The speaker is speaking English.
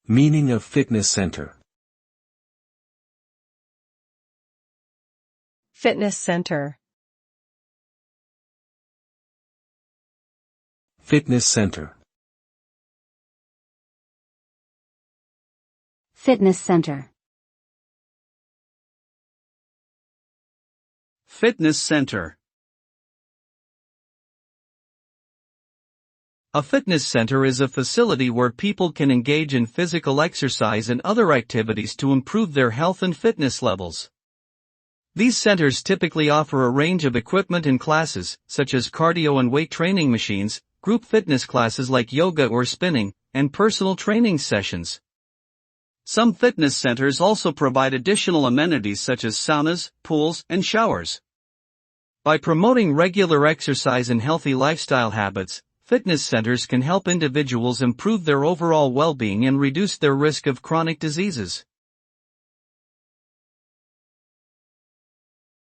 Meaning of fitness center. Fitness center. Fitness center. Fitness center. Fitness center. A fitness center is a facility where people can engage in physical exercise and other activities to improve their health and fitness levels. These centers typically offer a range of equipment and classes, such as cardio and weight training machines, group fitness classes like yoga or spinning, and personal training sessions. Some fitness centers also provide additional amenities such as saunas, pools, and showers. By promoting regular exercise and healthy lifestyle habits, fitness centers can help individuals improve their overall well-being and reduce their risk of chronic diseases.